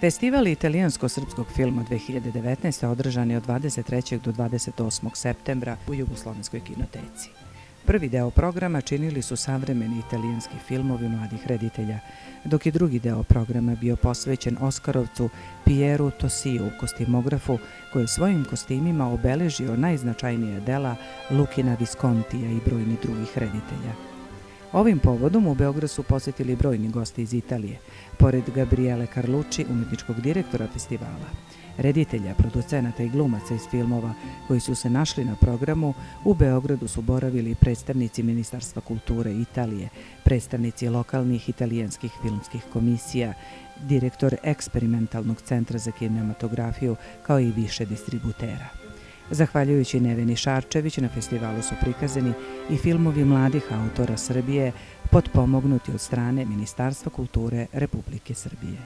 Festival italijansko-srpskog filma 2019. održan je od 23. do 28. septembra u Jugoslovenskoj kinoteci. Prvi deo programa činili su savremeni italijanski filmovi mladih reditelja, dok je drugi deo programa bio posvećen Oskarovcu Pieru Tosiju, kostimografu, koji je svojim kostimima obeležio najznačajnija dela Lukina Viskontija i brojni drugih reditelja. Ovim povodom u Beograd su posetili brojni gosti iz Italije, pored Gabriele Carlucci, umetničkog direktora festivala, reditelja, producenata i glumaca iz filmova koji su se našli na programu. U Beogradu su boravili predstavnici Ministarstva kulture Italije, predstavnici lokalnih italijanskih filmskih komisija, direktor eksperimentalnog centra za kinematografiju, kao i više distributera. Zahvaljujući Neveni Šarčević, na festivalu su prikazani i filmovi mladih autora Srbije, potpomognuti od strane Ministarstva kulture Republike Srbije.